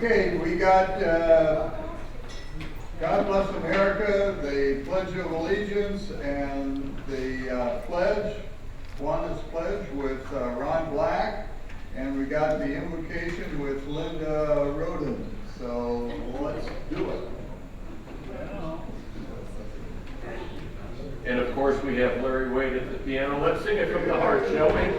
Okay, we got God Bless America, the Pledge of Allegiance, and the pledge, Kiwanis Pledge with Ron Black, and we got the invocation with Linda Roden. So let's do it. And of course we have Larry Wade at the piano. Let's sing it from the heart, shall we?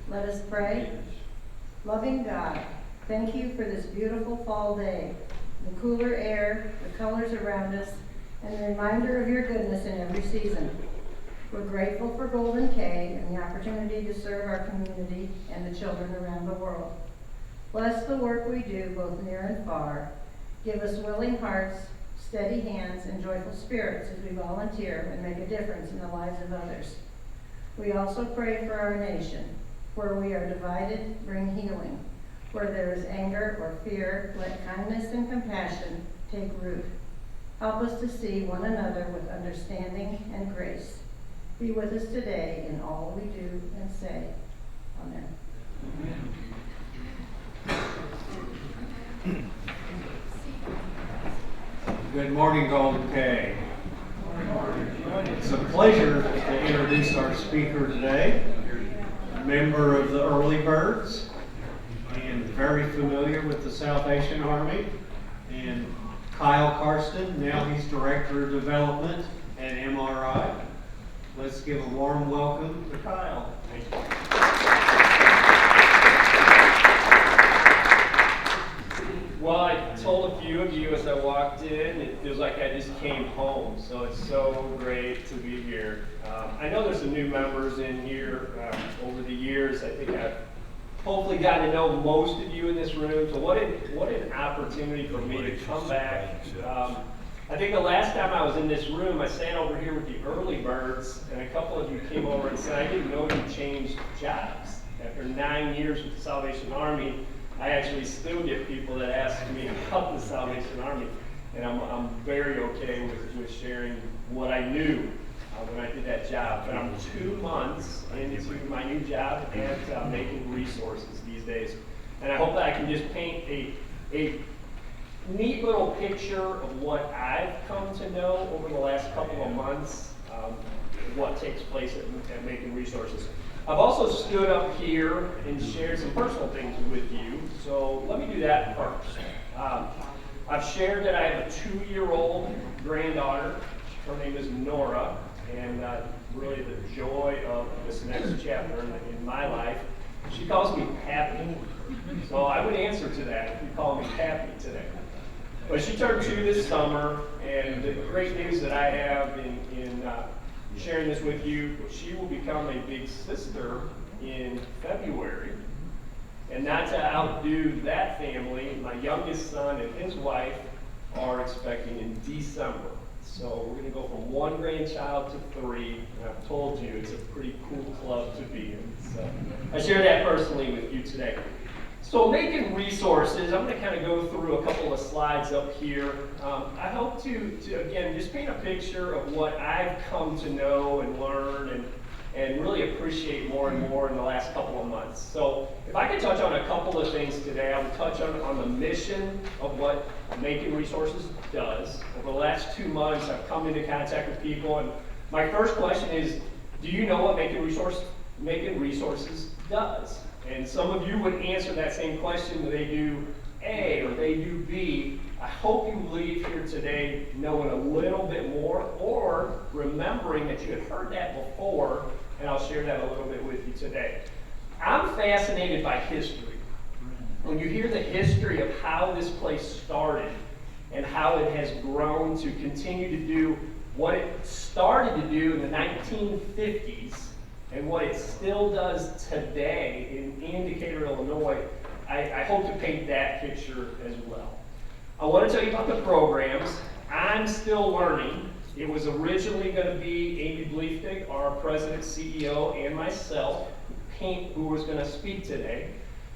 Let us pray. Loving God, thank you for this beautiful fall day, the cooler air, the colors around us, and the reminder of your goodness in every season. We're grateful for Golden K and the opportunity to serve our community and the children around the world. Bless the work we do, both near and far. Give us willing hearts, steady hands, and joyful spirits as we volunteer and make a difference in the lives of others. We also pray for our nation. Where we are divided, bring healing. Where there is anger or fear, let kindness and compassion take root. Help us to see one another with understanding and grace. Be with us today in all we do and say. Amen. Good morning, Golden K. It's a pleasure to introduce our speaker today, a member of the Early Birds, and very familiar with the Salvation Army, and Kyle Karsten. Now he's Director of Development at MRI. Let's give a warm welcome to Kyle. Thank you. Well, I told a few of you as I walked in, it feels like I just came home, so it's so great to be here. I know there's some new members in here over the years. I think I've hopefully gotten to know most of you in this room, so what an opportunity for me to come back. I think the last time I was in this room, I sat over here with the Early Birds, and a couple of you came over and said, I didn't know you changed jobs. After 9 years with the Salvation Army, I actually still get people that ask me about the Salvation Army, and I'm very okay with sharing what I knew when I did that job. But I'm 2 months into my new job and making resources these days. And I hope that I can just paint a neat little picture of what I've come to know over the last couple of months, what takes place at Making Resources. I've also stood up here and shared some personal things with you, so let me do that first. I've shared that I have a 2-year-old granddaughter. Her name is Nora, and really the joy of this next chapter in my life. She calls me Pappy, so I would answer to that if you call me Pappy today. But she turned 2 this summer, and the great news that I have in sharing this with you, she will become a big sister in February. And not to outdo that family, my youngest son and his wife are expecting in December. So we're gonna go from 1 grandchild to 3, and I've told you it's a pretty cool club to be in. So I share that personally with you today. So making resources, I'm gonna kind of go through a couple of slides up here. I hope to again, just paint a picture of what I've come to know and learn and really appreciate more and more in the last couple of months. So if I could touch on a couple of things today, I would touch on the mission of what Making Resources does. Over the last 2 months, I've come into contact with people, and my first question is, do you know what Making Resources does? And some of you would answer that same question. They do A or they do B. I hope you leave here today knowing a little bit more or remembering that you had heard that before, and I'll share that a little bit with you today. I'm fascinated by history. When you hear the history of how this place started and how it has grown to continue to do what it started to do in the 1950s and what it still does today in Decatur, Illinois, I hope to paint that picture as well. I want to tell you about the programs. I'm still learning. It was originally going to be Amy Bleeftig, our president, CEO, and myself, who was going to speak today.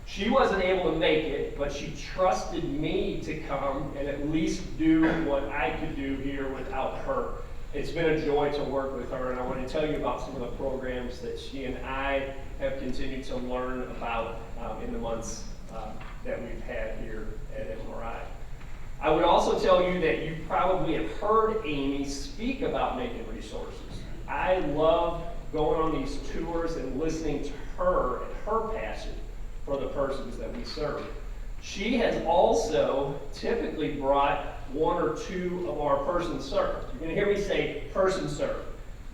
She wasn't able to make it, but she trusted me to come and at least do what I could do here without her. It's been a joy to work with her, and I want to tell you about some of the programs that she and I have continued to learn about in the months that we've had here at MRI. I would also tell you that you probably have heard Amy speak about Making Resources. I love going on these tours and listening to her and her passion for the persons that we serve. She has also typically brought 1 or 2 of our persons served. You're going to hear me say person served,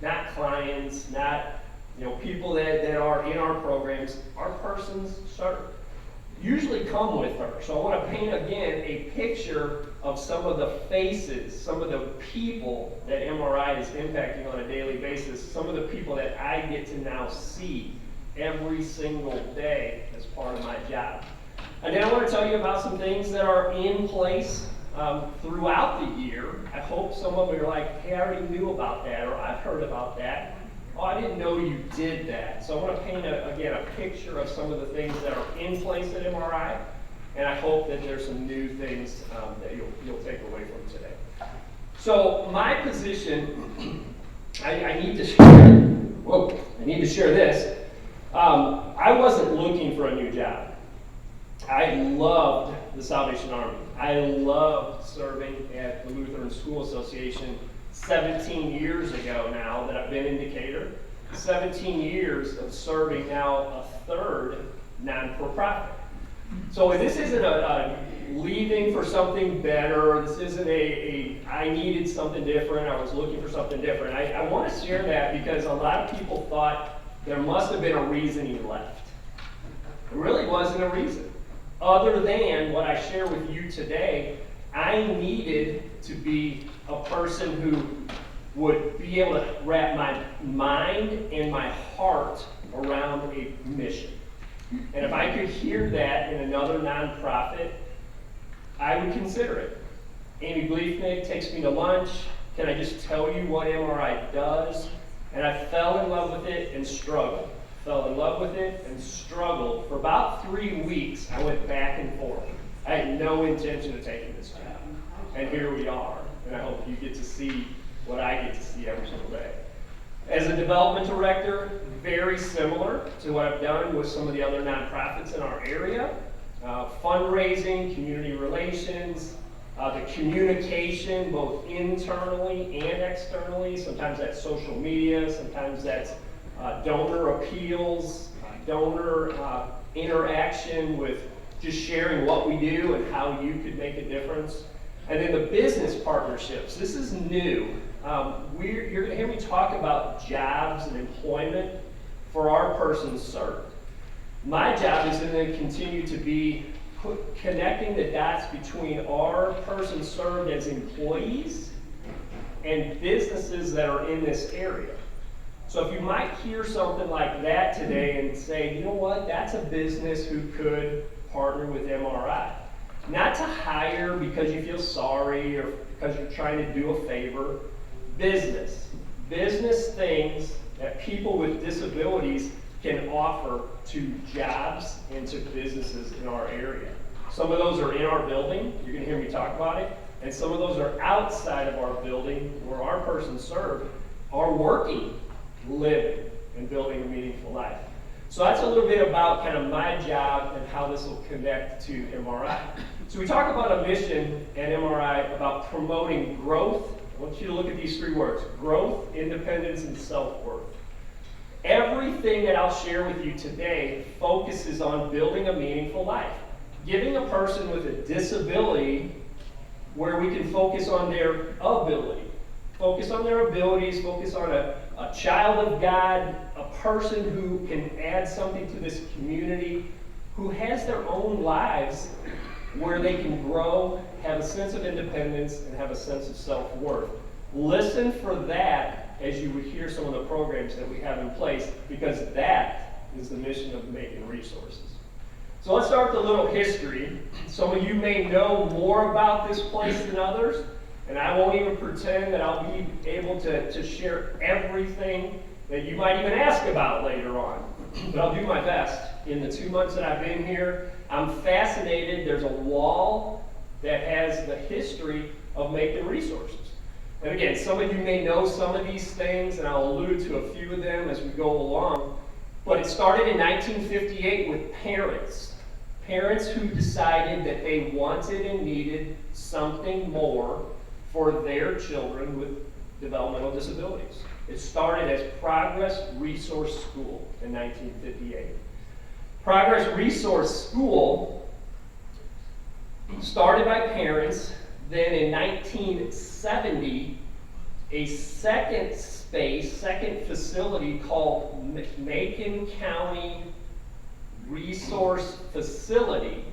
not clients, not people that are in our programs. Our persons served usually come with her. So I want to paint again a picture of some of the faces, some of the people that MRI is impacting on a daily basis, some of the people that I get to now see every single day as part of my job. And then I want to tell you about some things that are in place throughout the year. I hope some of you are like, hey, I already knew about that, or I've heard about that. Oh, I didn't know you did that. So I want to paint, again, a picture of some of the things that are in place at MRI, and I hope that there's some new things that you'll take away from today. So my position, I need to share this. I wasn't looking for a new job. I loved the Salvation Army. I loved serving at the Lutheran School Association 17 years ago now that I've been in Decatur. 17 years of serving now a third non-for-profit. So this isn't a leaving for something better. This isn't I needed something different. I was looking for something different. I want to share that because a lot of people thought there must have been a reason he left. There really wasn't a reason. Other than what I share with you today, I needed to be a person who would be able to wrap my mind and my heart around a mission. And if I could hear that in another nonprofit, I would consider it. Amy Bleefnig takes me to lunch. Can I just tell you what MRI does? And I fell in love with it and struggled. Fell in love with it and struggled. For about 3 weeks, I went back and forth. I had no intention of taking this job. And here we are. And I hope you get to see what I get to see every single day. As a development director, very similar to what I've done with some of the other nonprofits in our area. Fundraising, community relations, the communication both internally and externally. Sometimes that's social media, sometimes that's donor appeals, donor interaction with just sharing what we do and how you could make a difference. And then the business partnerships. This is new. You're going to hear me talk about jobs and employment for our persons served. My job is going to continue to be connecting the dots between our persons served as employees and businesses that are in this area. So if you might hear something like that today and say, you know what, that's a business who could partner with MRI. Not to hire because you feel sorry or because you're trying to do a favor, business. Business things that people with disabilities can offer to jobs and to businesses in our area. Some of those are in our building, you're gonna hear me talk about it, and some of those are outside of our building where our persons serve are working, living, and building a meaningful life. So that's a little bit about kind of my job and how this will connect to MRI. So we talk about a mission at MRI about promoting growth. I want you to look at these three words: growth, independence, and self-worth. Everything that I'll share with you today focuses on building a meaningful life, giving a person with a disability where we can focus on their ability, focus on their abilities, focus on a child of God, a person who can add something to this community, who has their own lives where they can grow, have a sense of independence, and have a sense of self-worth. Listen for that as you would hear some of the programs that we have in place, because that is the mission of Making Resources. So let's start with a little history. Some of you may know more about this place than others, and I won't even pretend that I'll be able to share everything that you might even ask about later on. But I'll do my best. In the 2 months that I've been here, I'm fascinated. There's a wall that has the history of Making Resources. And again, some of you may know some of these things, and I'll allude to a few of them as we go along. But it started in 1958 with parents who decided that they wanted and needed something more for their children with developmental disabilities. It started as Progress Resource School in 1958. Progress Resource School started by parents. Then in 1970, a second facility called Macon County Resource Facility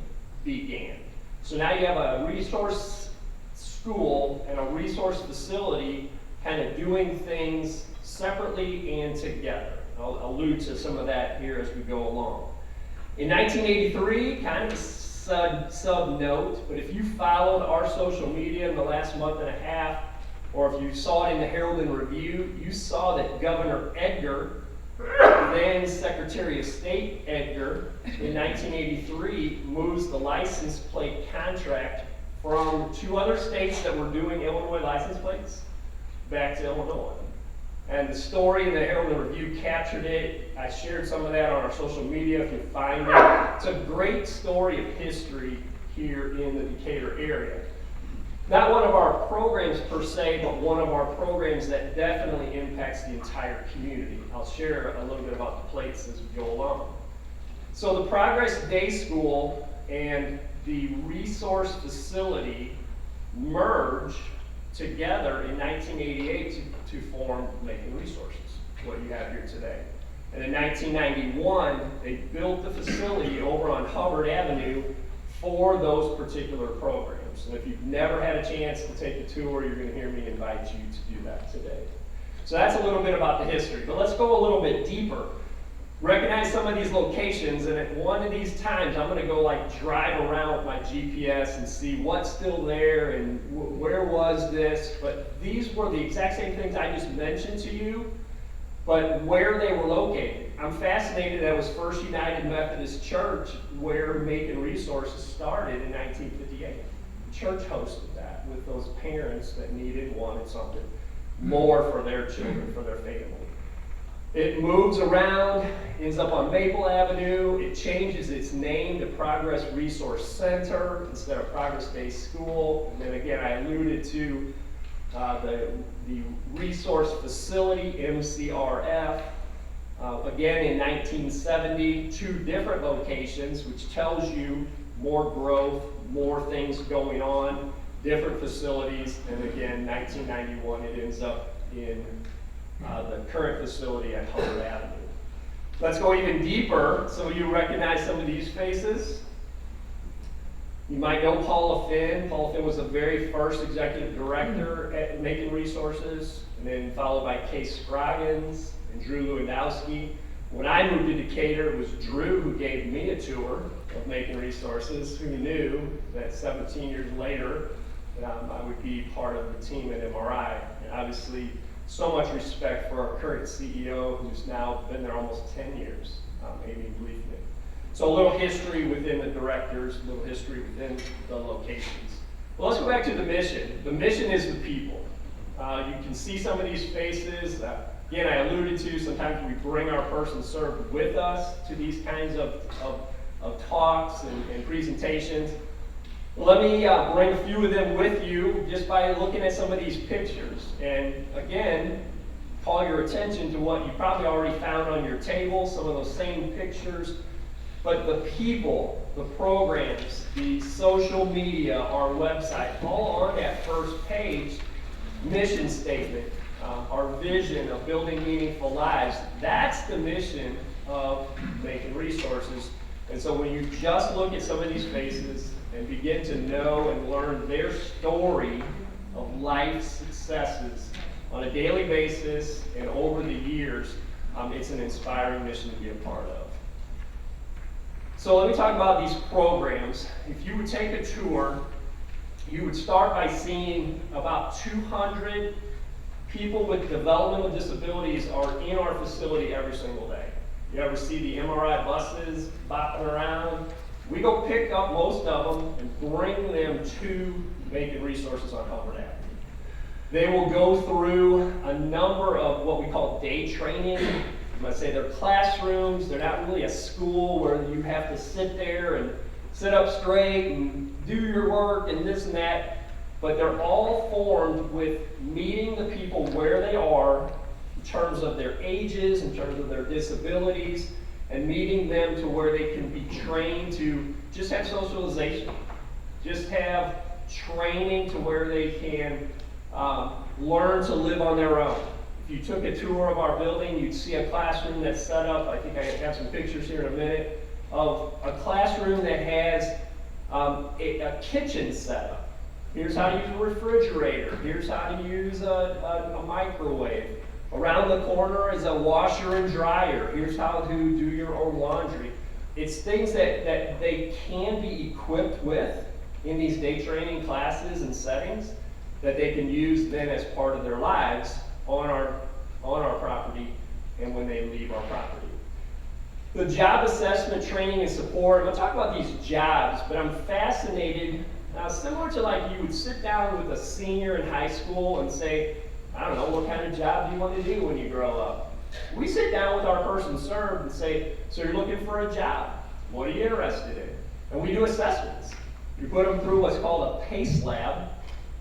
began. So now you have a resource school and a resource facility kind of doing things separately and together. I'll allude to some of that here as we go along. In 1983, kind of a sub note, but if you followed our social media in the last month and a half, or if you saw it in the Herald and Review, you saw that Governor Edgar, then Secretary of State Edgar, in 1983 moves the license plate contract from 2 other states that were doing Illinois license plates back to Illinois. And the story in the Herald and Review captured it. I shared some of that on our social media if you find it. It's a great story of history here in the Decatur area. Not one of our programs per se, but one of our programs that definitely impacts the entire community. I'll share a little bit about the plates as we go along. So the Progress Day School and the resource facility merge together in 1988 to form Making Resources, what you have here today. And in 1991, they built the facility over on Hubbard Avenue for those particular programs. And if you've never had a chance to take a tour, you're going to hear me invite you to do that today. So that's a little bit about the history. But let's go a little bit deeper. Recognize some of these locations, and at one of these times, I'm going to go like drive around with my GPS and see what's still there and where was this. But these were the exact same things I just mentioned to you, but where they were located. I'm fascinated that it was First United Methodist Church where Making Resources started in 1958. The church hosted that with those parents that wanted something more for their children, for their family. It moves around, ends up on Maple Avenue. It changes its name to Progress Resource Center instead of Progress Day School. And then again, I alluded to the resource facility, MCRF. Again, in 1970, 2 different locations, which tells you more growth, more things going on, different facilities. And again, 1991, it ends up in the current facility at Hubbard Avenue. Let's go even deeper. Some of you recognize some of these faces. You might know Paula Finn. Paula Finn was the very first executive director at Making Resources, and then followed by Kay Scroggins and Drew Lewandowski. When I moved to Decatur, it was Drew who gave me a tour of Making Resources. Who knew that 17 years later, I would be part of the team at MRI. And obviously, so much respect for our current CEO, who's now been there almost 10 years, Amy Bleefman. So a little history within the directors, a little history within the locations. Well, let's go back to the mission. The mission is the people. You can see some of these faces. Again, I alluded to, sometimes we bring our person served with us to these kinds of talks and presentations. Let me bring a few of them with you just by looking at some of these pictures. And again, call your attention to what you probably already found on your table, some of those same pictures. But the people, the programs, the social media, our website, all on that first page, mission statement, our vision of building meaningful lives, that's the mission of Making Resources. And so when you just look at some of these faces and begin to know and learn their story of life successes on a daily basis and over the years, it's an inspiring mission to be a part of. So let me talk about these programs. If you would take a tour, you would start by seeing about 200 people with developmental disabilities are in our facility every single day. You ever see the MRI buses bopping around? We go pick up most of them and bring them to Making Resources on Hubbard Avenue. They will go through a number of what we call day training. I'm going to say they're classrooms. They're not really a school where you have to sit there and sit up straight and do your work and this and that. But they're all formed with meeting the people where they are in terms of their ages, in terms of their disabilities, and meeting them to where they can be trained to just have socialization, just have training to where they can learn to live on their own. If you took a tour of our building, you'd see a classroom that's set up, I think I have some pictures here in a minute, of a classroom that has a kitchen setup. Here's how to use a refrigerator. Here's how to use a microwave. Around the corner is a washer and dryer. Here's how to do your own laundry. It's things that they can be equipped with in these day training classes and settings that they can use then as part of their lives on our property and when they leave our property. The job assessment, training, and support, I'm going to talk about these jobs, but I'm fascinated, similar to like you would sit down with a senior in high school and say, I don't know, what kind of job do you want to do when you grow up? We sit down with our person served and say, so you're looking for a job. What are you interested in? And we do assessments. We put them through what's called a PACE lab.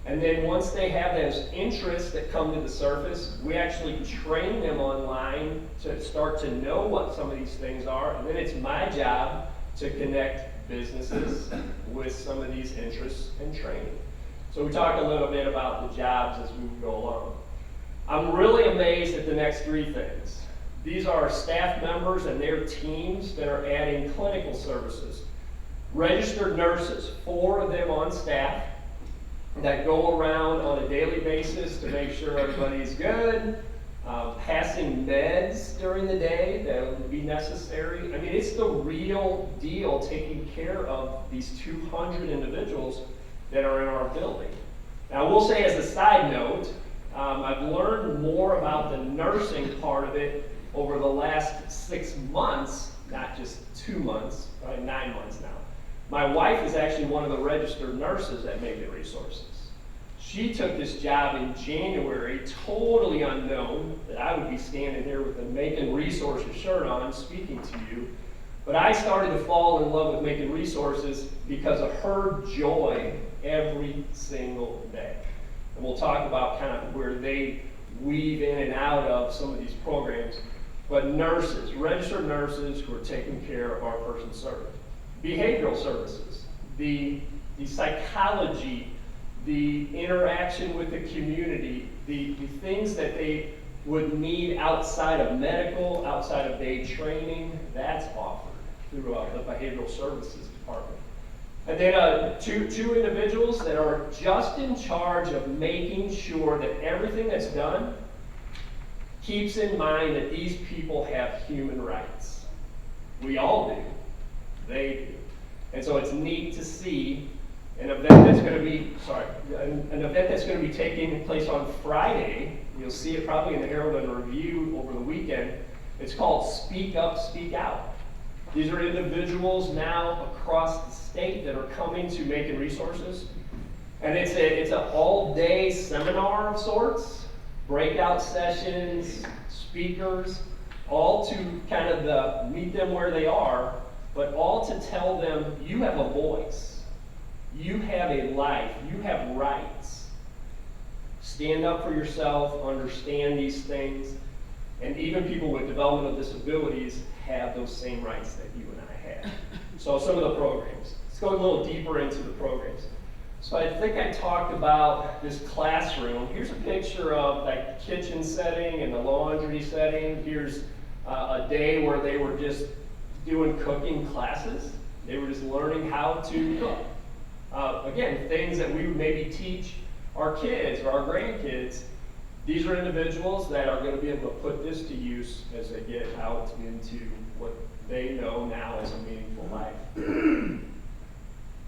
And then once they have those interests that come to the surface, we actually train them online to start to know what some of these things are. And then it's my job to connect businesses with some of these interests and training. So we talk a little bit about the jobs as we go along. I'm really amazed at the next three things. These are staff members and their teams that are adding clinical services. Registered nurses, 4 of them on staff, that go around on a daily basis to make sure everybody's good, passing meds during the day that would be necessary. I mean, it's the real deal taking care of these 200 individuals that are in our building. Now, I will say as a side note, I've learned more about the nursing part of it over the last 6 months, not just 2 months, probably 9 months now. My wife is actually one of the registered nurses at Making Resources. She took this job in January, totally unknown that I would be standing here with a Making Resources shirt on speaking to you. But I started to fall in love with Making Resources because of her joy every single day. And we'll talk about kind of where they weave in and out of some of these programs. But nurses, registered nurses who are taking care of our person served. Behavioral services, the psychology, the interaction with the community, the things that they would need outside of medical, outside of day training, that's offered throughout the behavioral services department. And then two individuals that are just in charge of making sure that everything that's done keeps in mind that these people have human rights. We all do. They do. And so it's neat to see an event that's going to be, an event that's going to be taking place on Friday. You'll see it probably in the Herald and Review over the weekend. It's called Speak Up, Speak Out. These are individuals now across the state that are coming to Macon Resources. And it's an all-day seminar of sorts, breakout sessions, speakers, all to kind of meet them where they are, but all to tell them you have a voice. You have a life. You have rights. Stand up for yourself, understand these things, and even people with developmental disabilities have those same rights that you and I have. So some of the programs. Let's go a little deeper into the programs. So I think I talked about this classroom. Here's a picture of like the kitchen setting and the laundry setting. Here's a day where they were just doing cooking classes. They were just learning how to cook. Again, things that we would maybe teach our kids or our grandkids. These are individuals that are going to be able to put this to use as they get out into what they know now as a meaningful life.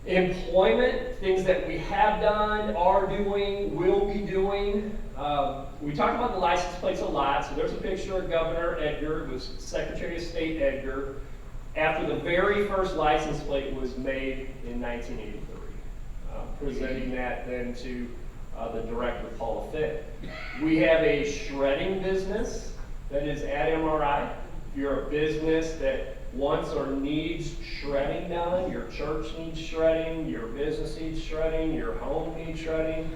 Employment, things that we have done, are doing, will be doing. We talked about the license plates a lot, so there's a picture of Governor Edgar. It was Secretary of State Edgar after the very first license plate was made in 1983, presenting that then to the director, Paula Fitt. We have a shredding business that is at MRI. If you're a business that wants or needs shredding done, your church needs shredding, your business needs shredding, your home needs shredding,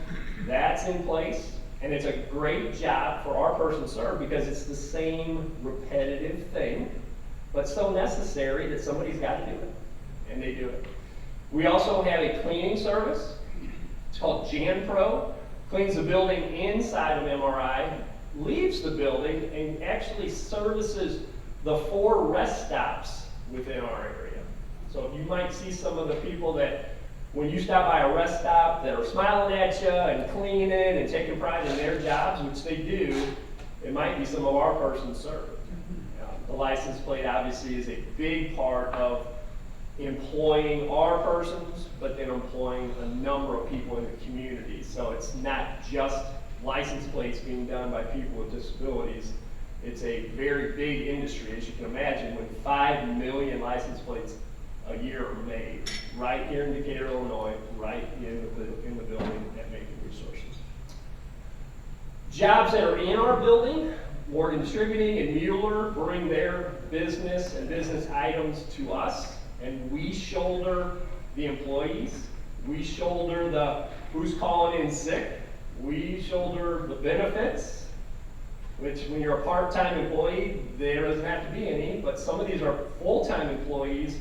that's in place. And it's a great job for our person served because it's the same repetitive thing, but so necessary that somebody's got to do it, and they do it. We also have a cleaning service. It's called Jan Pro. Cleans the building inside of MRI, leaves the building, and actually services the 4 rest stops within our area. So you might see some of the people that, when you stop by a rest stop, that are smiling at you and cleaning and taking pride in their jobs, which they do, it might be some of our persons served. The license plate obviously is a big part of employing our persons, but then employing a number of people in the community. So it's not just license plates being done by people with disabilities. It's a very big industry, as you can imagine, when 5 million license plates a year are made right here in Decatur, Illinois, right in the building at Macon Resources. Jobs that are in our building, Morgan Distributing and Mueller bring their business and business items to us, and we shoulder the employees. We shoulder the who's calling in sick. We shoulder the benefits, which when you're a part-time employee, there doesn't have to be any, but some of these are full-time employees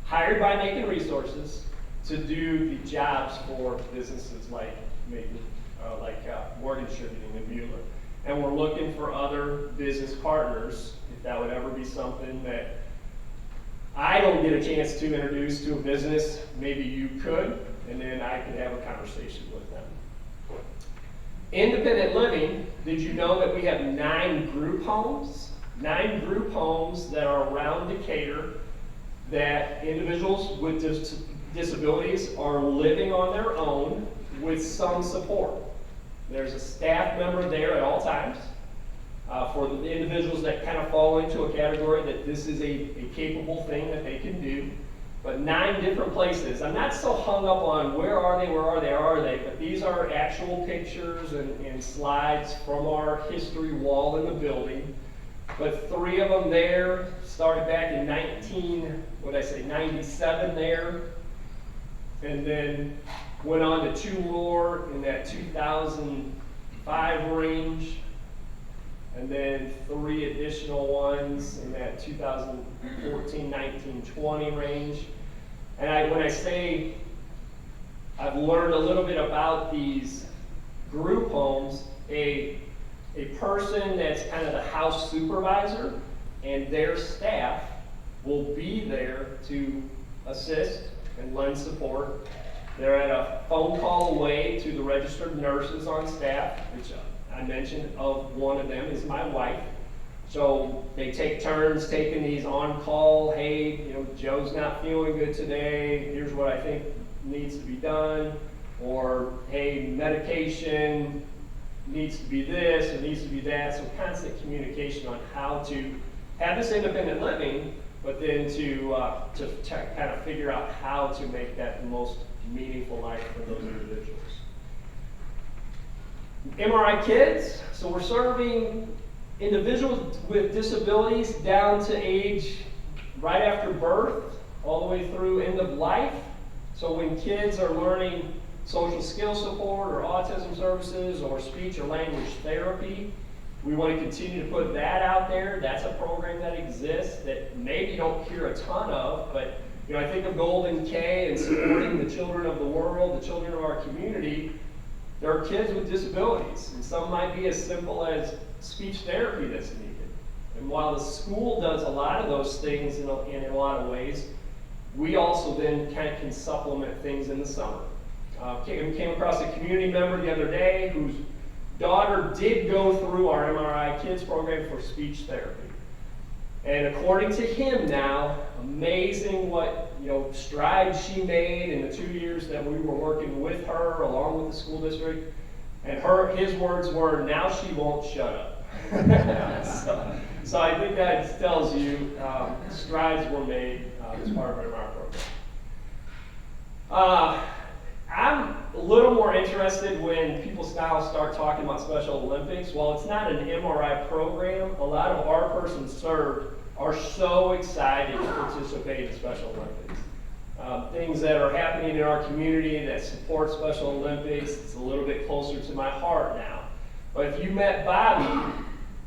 hired by Macon Resources to do the jobs for businesses like Macon, Morgan Distributing and Mueller. And we're looking for other business partners, if that would ever be something that I don't get a chance to introduce to a business, maybe you could, and then I could have a conversation with them. Independent living, did you know that we have 9 group homes? 9 group homes that are around Decatur that individuals with disabilities are living on their own with some support. There's a staff member there at all times for the individuals that kind of fall into a category that this is a capable thing that they can do. But 9 different places. I'm not so hung up on where are they, but these are actual pictures and slides from our history wall in the building. But 3 of them there started back in 97 there, and then went on to 2 more in that 2005 range, and then 3 additional ones in that 2014, 19, 20 range. And when I say I've learned a little bit about these group homes, a person that's kind of the house supervisor and their staff will be there to assist and lend support. They're at a phone call away to the registered nurses on staff, which I mentioned of one of them is my wife. So they take turns taking these on call. Hey, Joe's not feeling good today. Here's what I think needs to be done, or hey, medication needs to be this or needs to be that. So constant communication on how to have this independent living, but then to kind of figure out how to make that the most meaningful life for those individuals. MRI Kids, so we're serving individuals with disabilities down to age right after birth, all the way through end of life. So when kids are learning social skill support or autism services or speech or language therapy, we want to continue to put that out there. That's a program that exists that maybe you don't hear a ton of, but I think of Golden K and supporting the children of the world, the children of our community. There are kids with disabilities, and some might be as simple as speech therapy that's needed. And while the school does a lot of those things in a lot of ways, we also then kind of can supplement things in the summer. Came across a community member the other day whose daughter did go through our MRI Kids program for speech therapy. And according to him now, amazing what strides she made in the 2 years that we were working with her along with the school district. And his words were, "Now she won't shut up." so I think that tells you strides were made as part of our program. I'm a little more interested when people now start talking about Special Olympics. While it's not an MRI program, a lot of our persons served are so excited to participate in Special Olympics. Things that are happening in our community that support Special Olympics, it's a little bit closer to my heart now. But if you met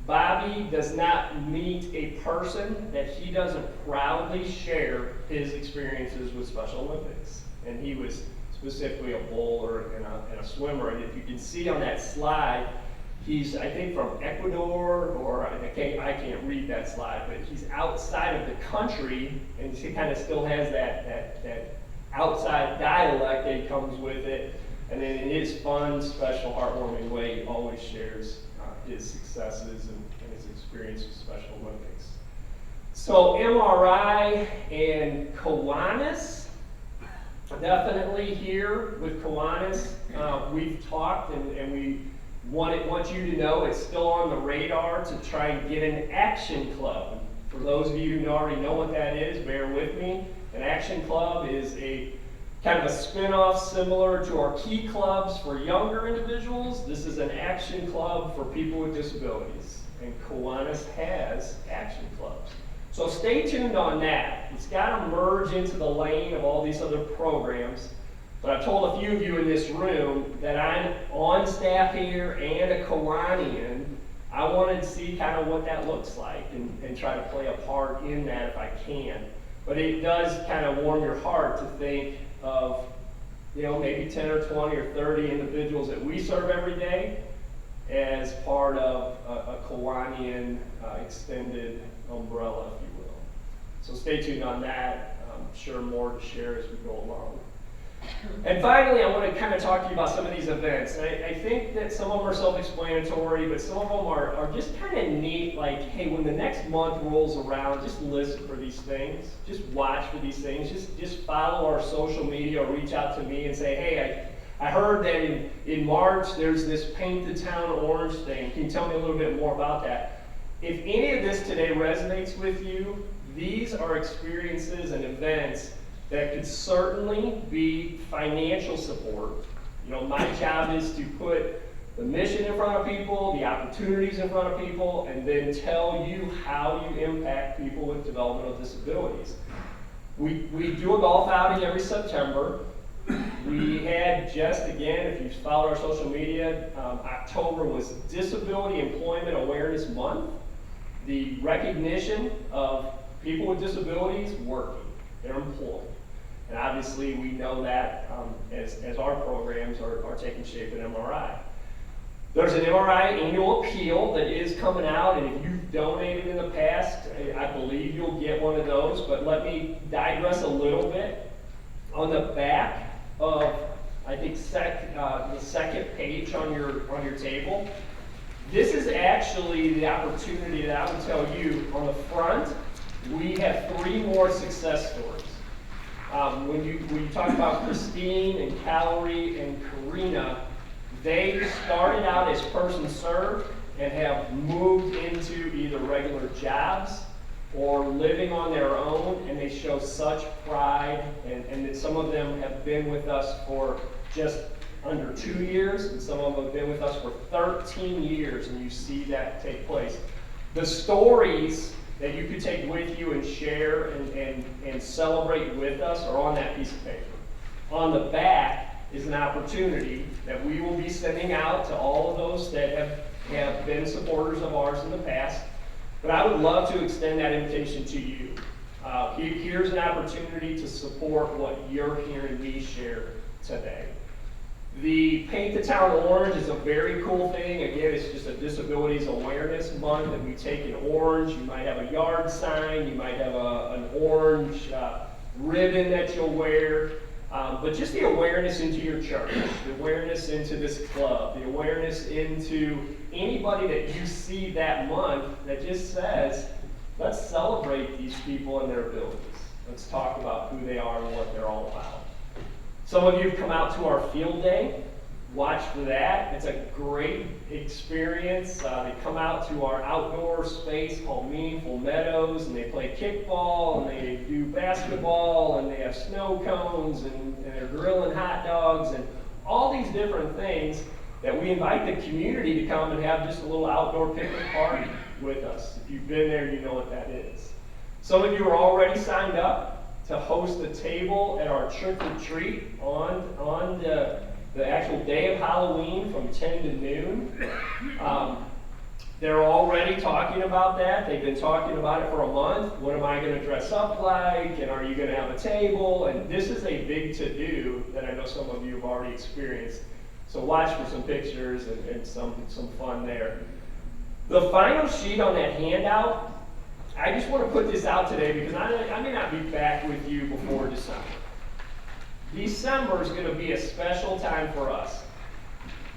Bobby does not meet a person that he doesn't proudly share his experiences with Special Olympics. And he was specifically a bowler and a swimmer. And if you can see on that slide, he's, I think, from Ecuador, or I can't read that slide, but he's outside of the country, and he kind of still has that outside dialect that comes with it. And then in his fun, special, heartwarming way, he always shares his successes and his experience with Special Olympics. So MRI and Kiwanis, definitely here with Kiwanis, we've talked and we want you to know it's still on the radar to try and get an action club. For those of you who already know what that is, bear with me. An action club is a kind of a spin-off similar to our key clubs for younger individuals. This is an action club for people with disabilities, and Kiwanis has action clubs. So stay tuned on that. It's got to merge into the lane of all these other programs. But I've told a few of you in this room that I'm on staff here and a Kiwanian. I wanted to see kind of what that looks like and try to play a part in that if I can. But it does kind of warm your heart to think of, maybe 10 or 20 or 30 individuals that we serve every day as part of a Kiwanian extended umbrella, if you will. So stay tuned on that. I'm sure more to share as we go along. And finally, I want to kind of talk to you about some of these events. I think that some of them are self-explanatory, but some of them are just kind of neat, like, hey, when the next month rolls around, just listen for these things. Just watch for these things. Just follow our social media or reach out to me and say, hey, I heard that in March there's this Paint the Town Orange thing. Can you tell me a little bit more about that? If any of this today resonates with you, these are experiences and events that could certainly be financial support. My job is to put the mission in front of people, the opportunities in front of people, and then tell you how you impact people with developmental disabilities. We do a golf outing every September. We had just, again, if you've followed our social media, October was Disability Employment Awareness Month. The recognition of people with disabilities working, they're employed. And obviously we know that as our programs are taking shape in MRI. There's an MRI annual appeal that is coming out, and if you've donated in the past, I believe you'll get one of those, but let me digress a little bit. On the back of, I think, the second page on your table, this is actually the opportunity that I would tell you. On the front, we have 3 more success stories. When you talk about Christine and Calorie and Karina, they started out as person served and have moved into either regular jobs or living on their own, and they show such pride, and that some of them have been with us for just under 2 years, and some of them have been with us for 13 years, and you see that take place. The stories that you could take with you and share and celebrate with us are on that piece of paper. On the back is an opportunity that we will be sending out to all of those that have been supporters of ours in the past. But I would love to extend that invitation to you. Here's an opportunity to support what you're hearing me share today. The Paint the Town Orange is a very cool thing. Again, it's just a Disabilities Awareness Month, and we take an orange. You might have a yard sign, you might have an orange ribbon that you'll wear. But just the awareness into your church, the awareness into this club, the awareness into anybody that you see that month that just says, let's celebrate these people and their abilities. Let's talk about who they are and what they're all about. Some of you have come out to our field day. Watch for that. It's a great experience. They come out to our outdoor space called Meaningful Meadows, and they play kickball, and they do basketball, and they have snow cones, and they're grilling hot dogs, and all these different things that we invite the community to come and have just a little outdoor picnic party with us. If you've been there, you know what that is. Some of you are already signed up to host a table at our trick or treat on the actual day of Halloween from 10 to noon. They're already talking about that. They've been talking about it for a month. What am I going to dress up like? And are you going to have a table? And this is a big to-do that I know some of you have already experienced. So watch for some pictures and some fun there. The final sheet on that handout, I just want to put this out today because I may not be back with you before December. December is going to be a special time for us.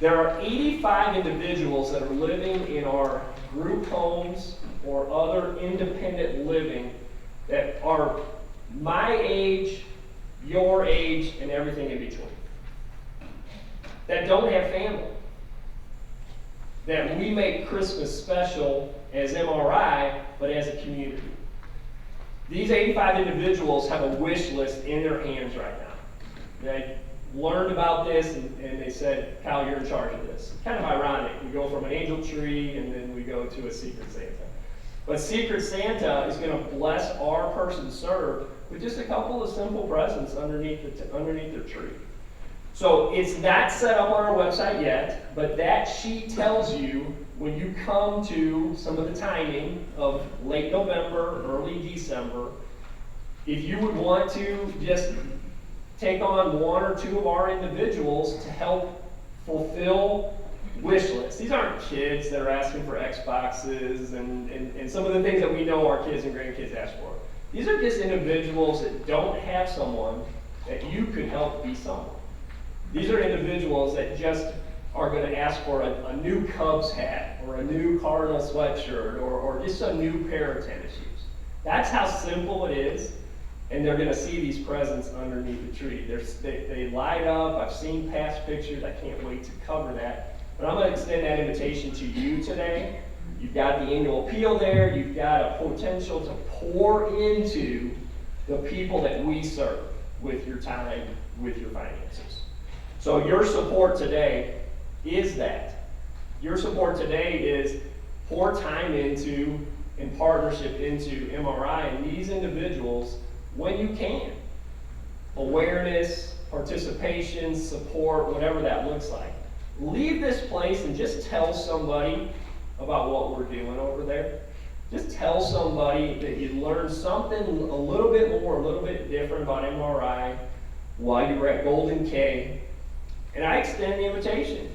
There are 85 individuals that are living in our group homes or other independent living that are my age, your age, and everything in between, that don't have family, that we make Christmas special as MRI, but as a community. These 85 individuals have a wish list in their hands right now. They learned about this and they said, Kyle, you're in charge of this. Kind of ironic. We go from an angel tree and then we go to a Secret Santa. But Secret Santa is going to bless our person served with just a couple of simple presents underneath their tree. So it's not set up on our website yet, but that sheet tells you when you come to some of the timing of late November, early December, if you would want to just take on one or two of our individuals to help fulfill wish lists. These aren't kids that are asking for Xboxes and some of the things that we know our kids and grandkids ask for. These are just individuals that don't have someone that you could help be someone. These are individuals that just are going to ask for a new Cubs hat or a new Cardinal sweatshirt or just a new pair of tennis shoes. That's how simple it is. And they're going to see these presents underneath the tree. They light up. I've seen past pictures. I can't wait to cover that. But I'm going to extend that invitation to you today. You've got the annual appeal there. You've got a potential to pour into the people that we serve with your time, with your finances. So your support today is that. Your support today is pour time into and partnership into MRI and these individuals when you can. Awareness, participation, support, whatever that looks like. Leave this place and just tell somebody about what we're doing over there. Just tell somebody that you learned something a little bit more, a little bit different about MRI while you were at Golden K. And I extend the invitation.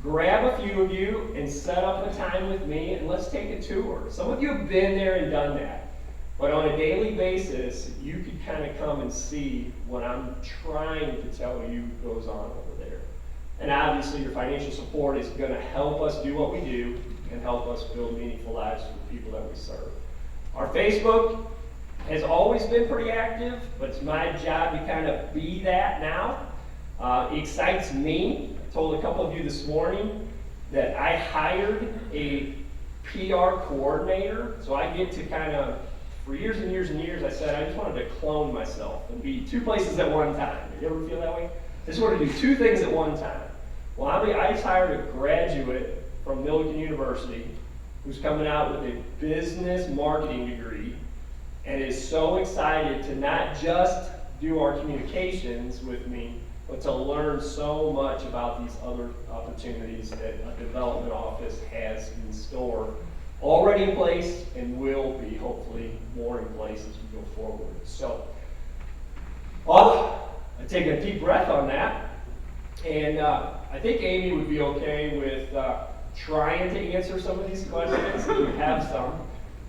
Grab a few of you and set up a time with me and let's take a tour. Some of you have been there and done that. But on a daily basis, you could kind of come and see what I'm trying to tell you goes on over there. And obviously your financial support is going to help us do what we do and help us build meaningful lives for the people that we serve. Our Facebook has always been pretty active, but it's my job to kind of be that now. It excites me. I told a couple of you this morning that I hired a PR coordinator, so I get to kind of, for years and years and years, I said I just wanted to clone myself and be two places at one time. You ever feel that way? I just wanted to do two things at one time. Well, I just hired a graduate from Bullock University who's coming out with a business marketing degree and is so excited to not just do our communications with me, but to learn so much about these other opportunities that a development office has in store, already in place and will be hopefully more in place as we go forward. So, I take a deep breath on that, and I think Amy would be okay with trying to answer some of these questions if you have some.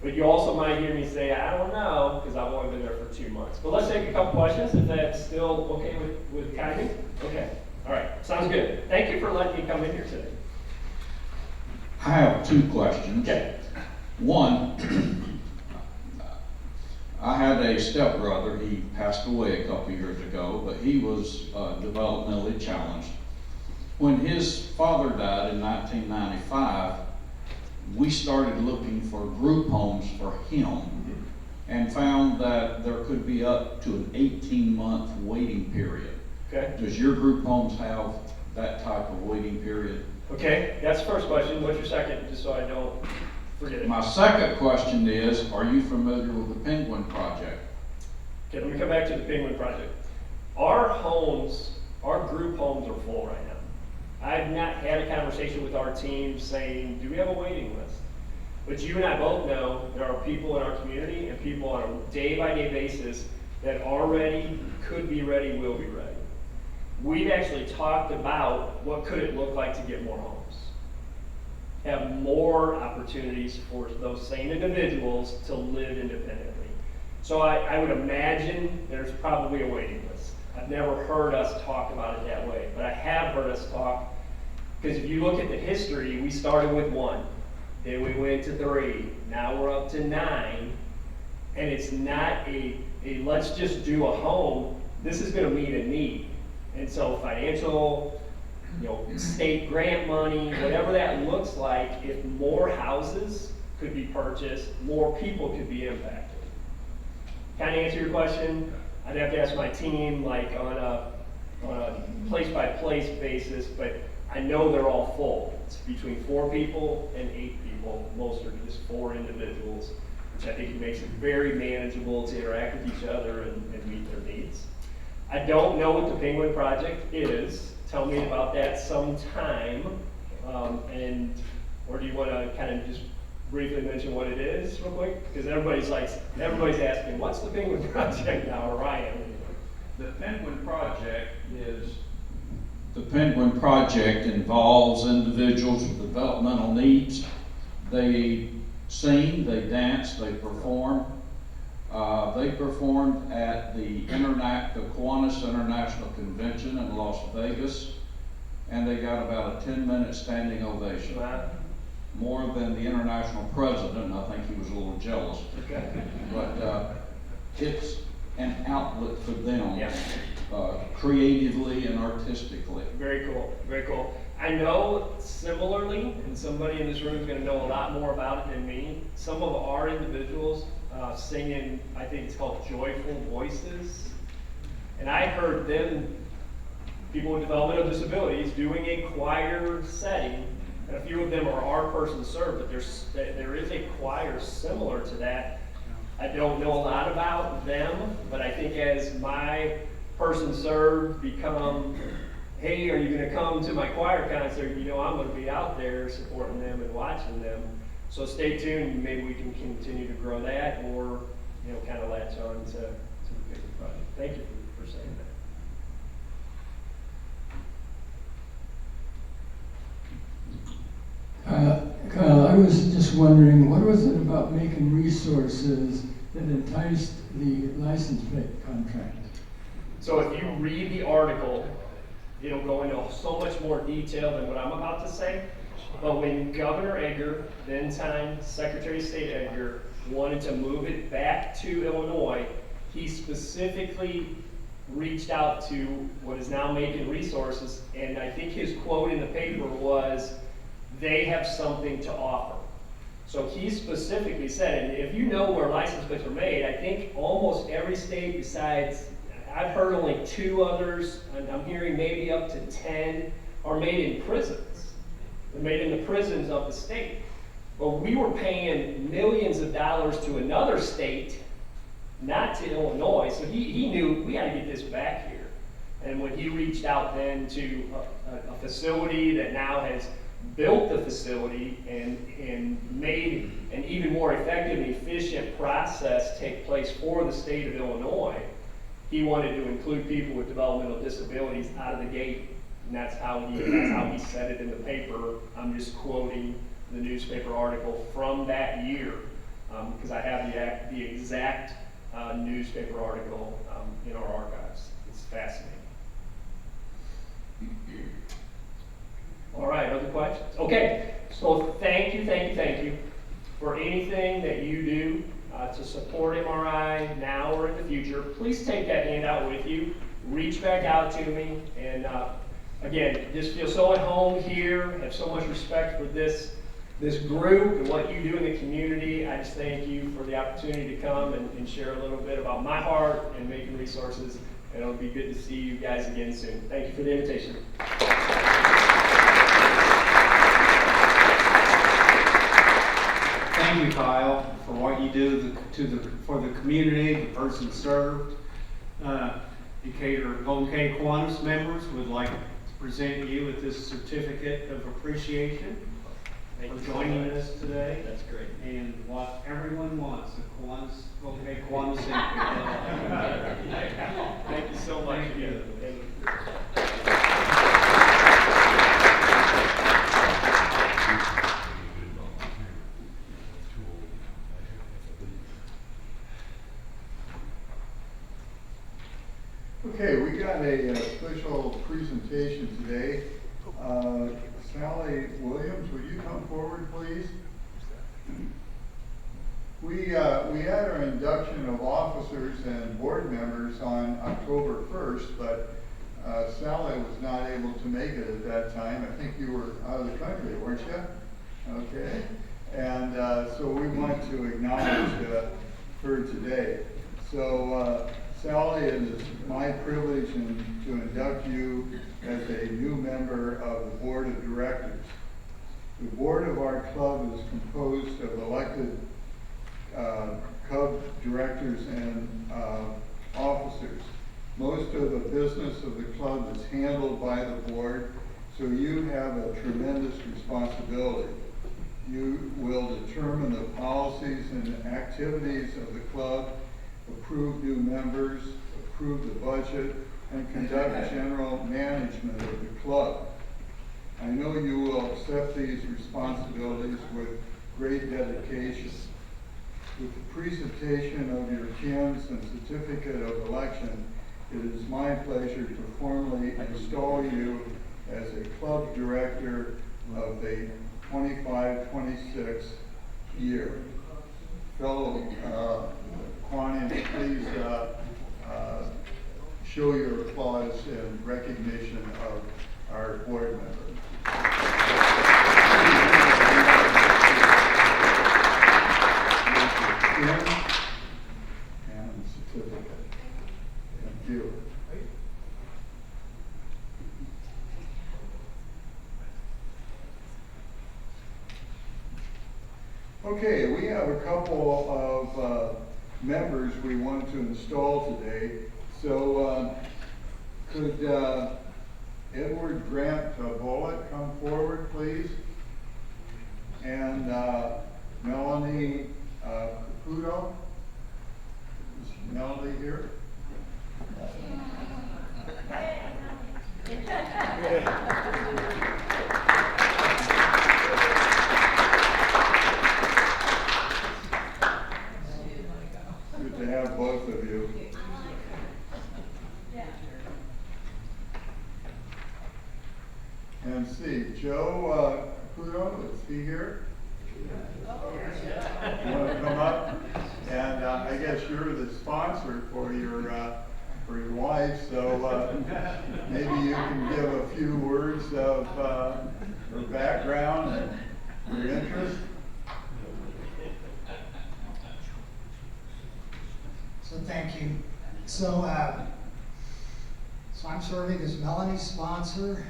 But you also might hear me say, I don't know, because I've only been there for 2 months. But let's take a couple questions, if that's still okay with timing. Okay, all right, sounds good. Thank you for letting me come in here today. I have 2 questions. Okay. One, I had a stepbrother. He passed away a couple years ago, but he was developmentally challenged. When his father died in 1995, we started looking for group homes for him and found that there could be up to an 18-month waiting period. Okay. Does your group homes have that type of waiting period? Okay, that's the first question. What's your second, just so I don't forget it? My second question is, are you familiar with the Penguin Project? Okay, let me come back to the Penguin Project. Our homes, our group homes are full right now. I've not had a conversation with our team saying, do we have a waiting list? But you and I both know there are people in our community and people on a day-by-day basis that are ready, could be ready, will be ready. We've actually talked about what could it look like to get more homes. Have more opportunities for those same individuals to live independently. So I would imagine there's probably a waiting list. I've never heard us talk about it that way, but I have heard us talk, because if you look at the history, we started with 1, then we went to 3, now we're up to 9, and it's not a let's just do a home. This is going to meet a need. And so financial, state grant money, whatever that looks like, if more houses could be purchased, more people could be impacted. Kind of answer your question? I'd have to ask my team, like on a place-by-place basis, but I know they're all full. It's between 4 people and 8 people. Most are just 4 individuals, which I think makes it very manageable to interact with each other and meet their needs. I don't know what the Penguin Project is. Tell me about that sometime. Or do you want to kind of just briefly mention what it is real quick? Because everybody's asking, what's the Penguin Project now, or I am? The Penguin Project involves individuals with developmental needs. They sing, they dance, they perform. They performed at the Kiwanis International Convention in Las Vegas, and they got about a 10-minute standing ovation. Wow. More than the international president. I think he was a little jealous. Okay. But it's an outlet for them, Yeah. creatively and artistically. Very cool, very cool. I know similarly, and somebody in this room is going to know a lot more about it than me, some of our individuals singing, I think it's called Joyful Voices. And I heard them, people with developmental disabilities, doing a choir setting. And a few of them are our person served, but there is a choir similar to that. I don't know a lot about them, but I think as my person served become, hey, are you going to come to my choir concert? I'm going to be out there supporting them and watching them. So stay tuned. Maybe we can continue to grow that, or kind of latch on to the bigger project. Thank you for saying that. Kyle, I was just wondering, what was it about making resources that enticed the license plate contract? So if you read the article, it'll go into so much more detail than what I'm about to say. But when Governor Edgar, then time Secretary of State Edgar, wanted to move it back to Illinois, he specifically reached out to what is now Macon Resources, and I think his quote in the paper was, "They have something to offer." So he specifically said, and if you know where license plates are made, I think almost every state besides, I've heard only 2 others, and I'm hearing maybe up to 10, are made in prisons. They're made in the prisons of the state. But we were paying millions of dollars to another state, not to Illinois, so he knew we had to get this back here. And when he reached out then to a facility that now has built the facility and made an even more effective and efficient process take place for the state of Illinois, he wanted to include people with developmental disabilities out of the gate, and that's how he said it in the paper. I'm just quoting the newspaper article from that year, because I have the exact newspaper article in our archives. It's fascinating. All right, other questions? Okay, so thank you for anything that you do to support MRI now or in the future. Please take that handout with you. Reach back out to me, and again, just feel so at home here. Have so much respect for this group and what you do in the community. I just thank you for the opportunity to come and share a little bit about my heart and Macon Resources, and it'll be good to see you guys again soon. Thank you for the invitation. Thank you, Kyle, for what you do for the community, the person served. Decatur Golden K Kiwanis members would like to present you with this certificate of appreciation for joining us today. That's great. And what everyone wants, the Kiwanis, Golden K Kiwanis. Thank you so much. Thank you. Okay, we got a special presentation today. Sally Williams, would you come forward, please? We had our induction of officers and board members on October 1st, but Sally was not able to make it at that time. I think you were out of the country, weren't you? Okay. And so we want to acknowledge her today. So Sally, it is my privilege to induct you as a new member of the board of directors. The board of our club is composed of elected club directors and officers. Most of the business of the club is handled by the board, so you have a tremendous responsibility. You will determine the policies and activities of the club, approve new members, approve the budget, and conduct general management of the club. I know you will accept these responsibilities with great dedication. With the presentation of your CANs and certificate of election, it is my pleasure to formally install you as a club director of the 25-26 year. Fellow Kiwanis, please show your applause in recognition of our board member. And certificate. Thank you. Okay, we have a couple of members we want to install today. So could Edward Grant Bullock come forward, please? And Melanie Caputo. Is Melanie here? Good to have both of you. And see, Joe Caputo, is he here? You want to come up? And I guess you're the sponsor for your wife, so maybe you can give a few words of her background and your interest. So thank you. So I'm serving as Melanie's sponsor.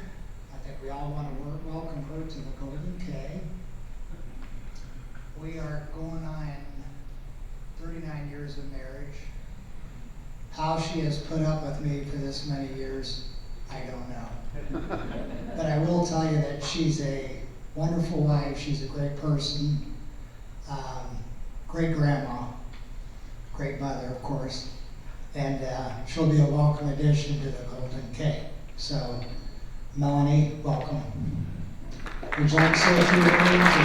I think we all want to welcome her to the Golden K. We are going on 39 years of marriage. How she has put up with me for this many years, I don't know. But I will tell you that she's a wonderful wife. She's a great person, great grandma, great mother, of course. And she'll be a welcome addition to the Golden K. So, Melanie, welcome. Would you like to say a few words?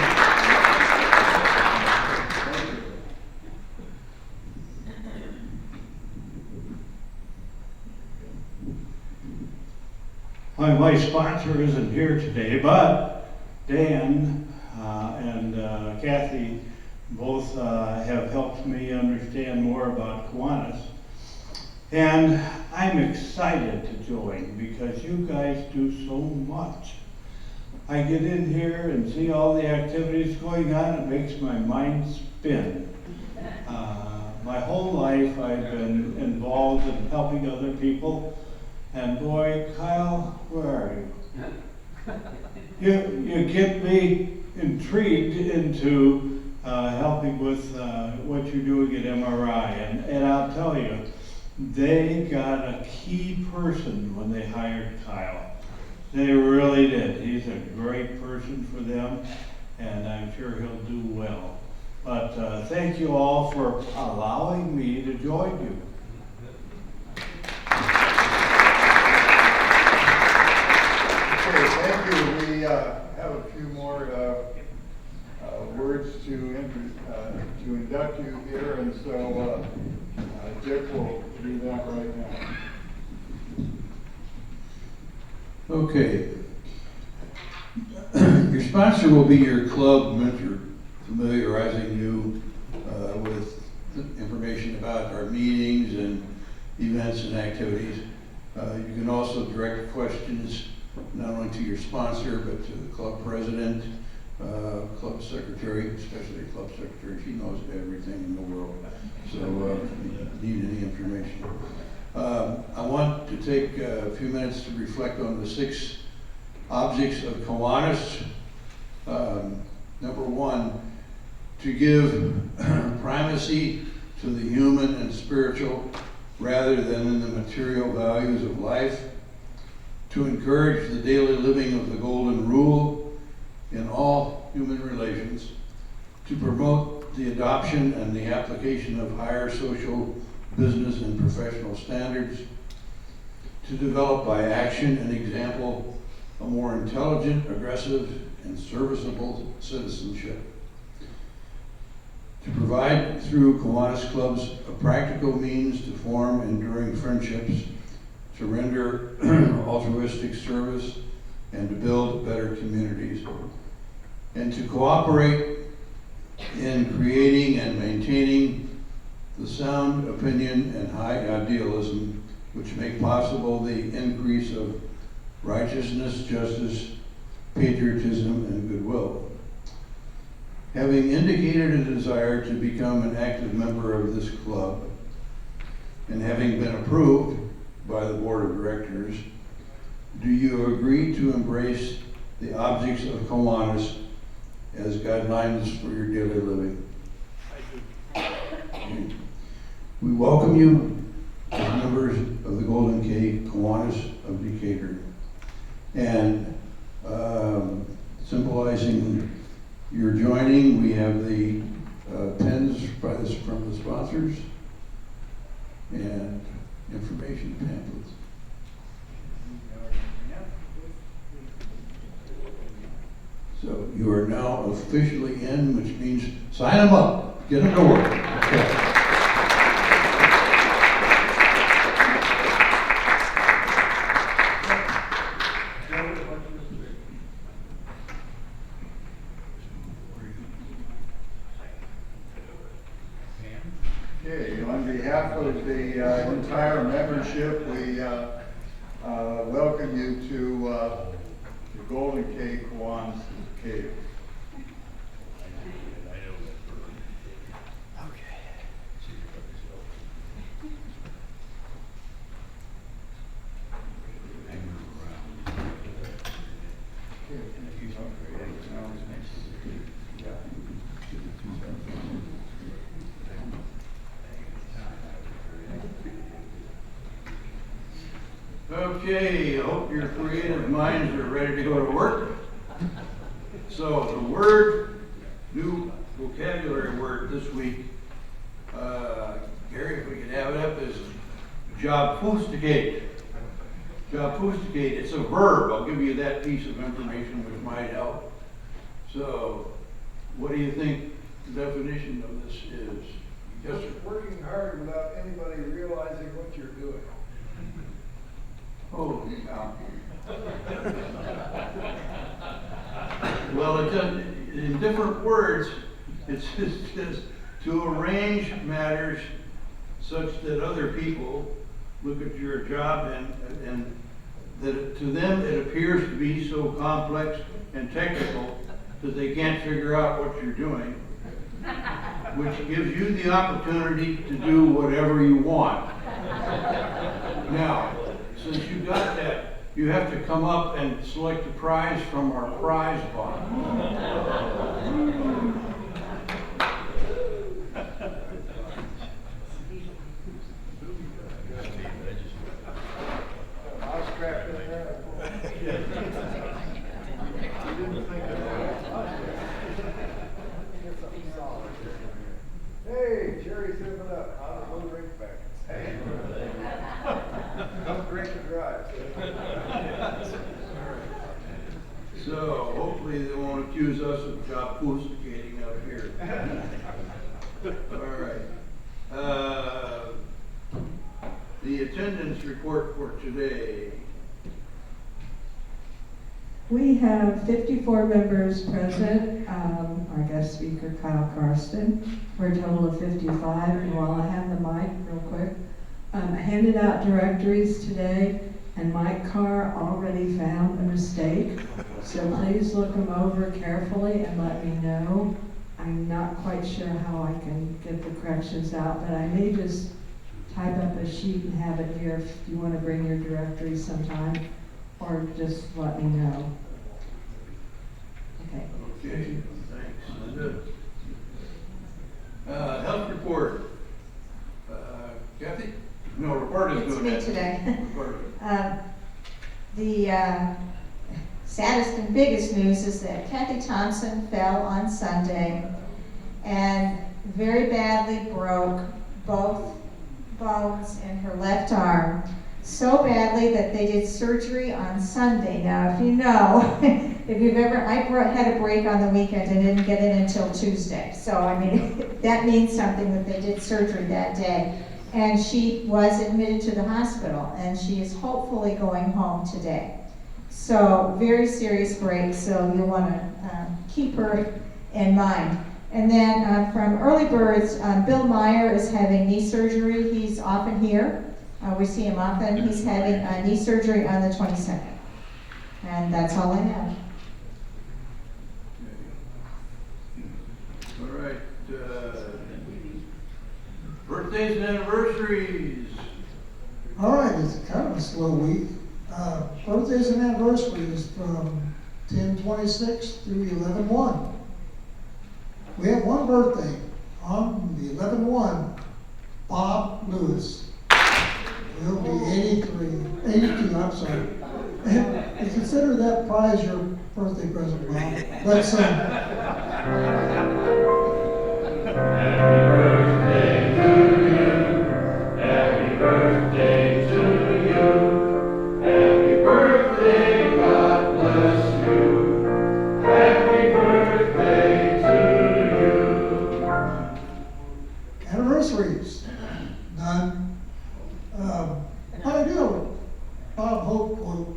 My wife's sponsor isn't here today, but Dan and Kathy both have helped me understand more about Kiwanis. And I'm excited to join because you guys do so much. I get in here and see all the activities going on, it makes my mind spin. My whole life I've been involved in helping other people. And boy, Kyle, where are you? You get me intrigued into helping with what you're doing at MRI. And I'll tell you, they got a key person when they hired Kyle. They really did. He's a great person for them, and I'm sure he'll do well. But thank you all for allowing me to join you. Okay, thank you. We have a few more words to induct you here, and so Dick will do that right now. Okay. Your sponsor will be your club mentor, familiarizing you with information about our meetings and events and activities. You can also direct questions not only to your sponsor, but to the club president, club secretary, especially the club secretary. She knows everything in the world. So if you need any information. I want to take a few minutes to reflect on the 6 objects of Kiwanis. Number 1, to give primacy to the human and spiritual rather than in the material values of life. To encourage the daily living of the Golden Rule in all human relations. To promote the adoption and the application of higher social, business, and professional standards. To develop by action and example a more intelligent, aggressive, and serviceable citizenship. To provide through Kiwanis clubs a practical means to form enduring friendships, to render altruistic service, and to build better communities. And to cooperate in creating and maintaining the sound opinion and high idealism which make possible the increase of righteousness, justice, patriotism, and goodwill. Having indicated a desire to become an active member of this club, and having been approved by the board of directors, do you agree to embrace the objects of Kiwanis as guidelines for your daily living? We welcome you as members of the Golden K Kiwanis of Decatur. And symbolizing your joining, we have the pens from the sponsors and information pamphlets. So you are now officially in, which means sign them up, get them to work. Okay. Okay, on behalf of the entire membership, we welcome you to the Golden Cave Kiwanis Cave. Okay, I hope your creative minds are ready to go to work. So the word, new vocabulary word this week, Gary, if we could have it up, is jobfusticate. Jobfusticate, it's a verb. I'll give you that piece of information which might help. So, what do you think the definition of this is? Yes, sir. Just working hard without anybody realizing what you're doing. Oh, yeah. Well, in different words, it says to arrange matters such that other people look at your job and that to them it appears to be so complex and technical that they can't figure out what you're doing, which gives you the opportunity to do whatever you want. Now, since you got that, you have to come up and select a prize from our prize box. Mousetrap in there. You didn't think of that. Get something solid. Hey, Jerry's giving up. I'll go drink back. Hey. Don't drink and drive. So hopefully they won't accuse us of jobfusticating up here. All right. The attendance report for today. We have 54 members present. Our guest speaker, Karsten, for a total of 55. And while I have the mic, real quick, I handed out directories today, and Mike Carr already found a mistake. So please look them over carefully and let me know. I'm not quite sure how I can get the corrections out, but I may just type up a sheet and have it here if you want to bring your directory sometime, or just let me know. Okay. Okay, thanks. Good. Health report. Kathy? No, report is It's doing me that. today. Report. The saddest and biggest news is that Kathy Thompson fell on Sunday and very badly broke both bones in her left arm. So badly that they did surgery on Sunday. Now, if you know, if you've ever, I had a break on the weekend and didn't get in until Tuesday. So, I mean, that means something that they did surgery that day. And she was admitted to the hospital, and she is hopefully going home today. So, very serious break, so you'll want to keep her in mind. And then from Early Birds, Bill Meyer is having knee surgery. He's often here. We see him often. He's having knee surgery on the 22nd. And that's all I have. All right. Birthdays and anniversaries. All right, it's kind of a slow week. Birthdays and anniversaries from 10/26 through 11/1. We have one birthday on the 11/1, Bob Lewis. He'll be 82, I'm sorry. And consider that prize your birthday present, Bob. Let's sing. Happy birthday to you. Happy birthday to you. Happy birthday, God bless you. Happy birthday to you. Anniversaries, none. I do have a Bob Hope quote.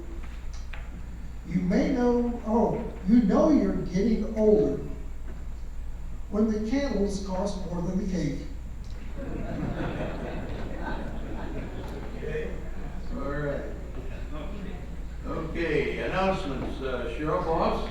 You may know, you know you're getting older when the candles cost more than the cake. Cheryl Boss?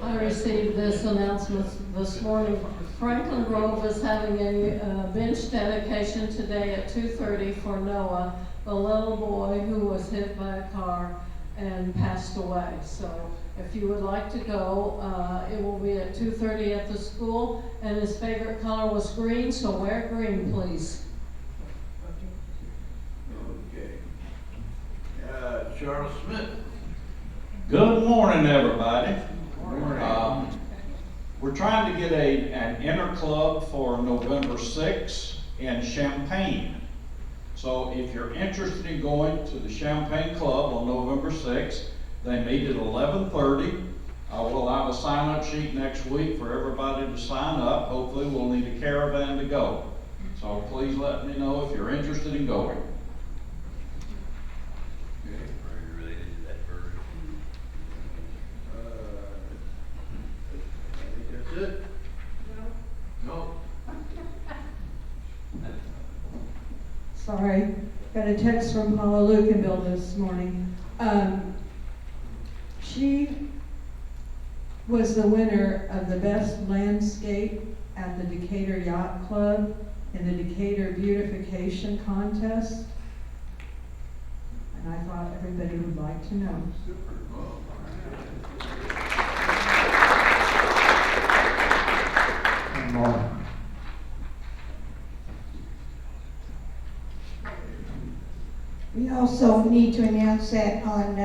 I received this announcement this morning. Franklin Grove is having a bench dedication today at 2:30 for Noah, the little boy who was hit by a car and passed away. So if you would like to go, it will be at 2:30 at the school, and his favorite color was green, so wear green, please. Okay. Charles Smith? Good morning, everybody. We're trying to get an inner club for November 6th in Champaign. So if you're interested in going to the Champaign Club on November 6th, they meet at 11:30. I will have a sign-up sheet next week for everybody to sign up. Hopefully we'll need a caravan to go. So please let me know if you're interested in going. It? No. Sorry, got a text from Paula Lukenbill this morning. She was the winner of the best landscape at the Decatur Yacht Club in the Decatur Beautification Contest. And I thought everybody would like to know. Super. We also need to announce that on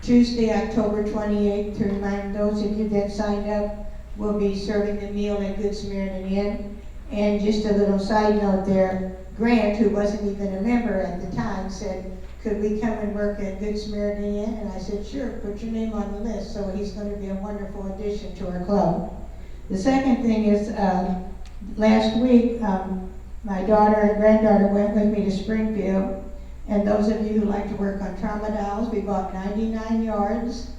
Tuesday, October 28th, to remind those of you that signed up, we'll be serving the meal at Good Samaritan Inn. And just a little side note there, Grant, who wasn't even a member at the time, said, could we come and work at Good Samaritan Inn? And I said, sure, put your name on the list. So he's going to be a wonderful addition to our club. The second thing is, last week, my daughter and granddaughter went with me to Springfield. And those of you who like to work on trauma dolls, we bought 99 yards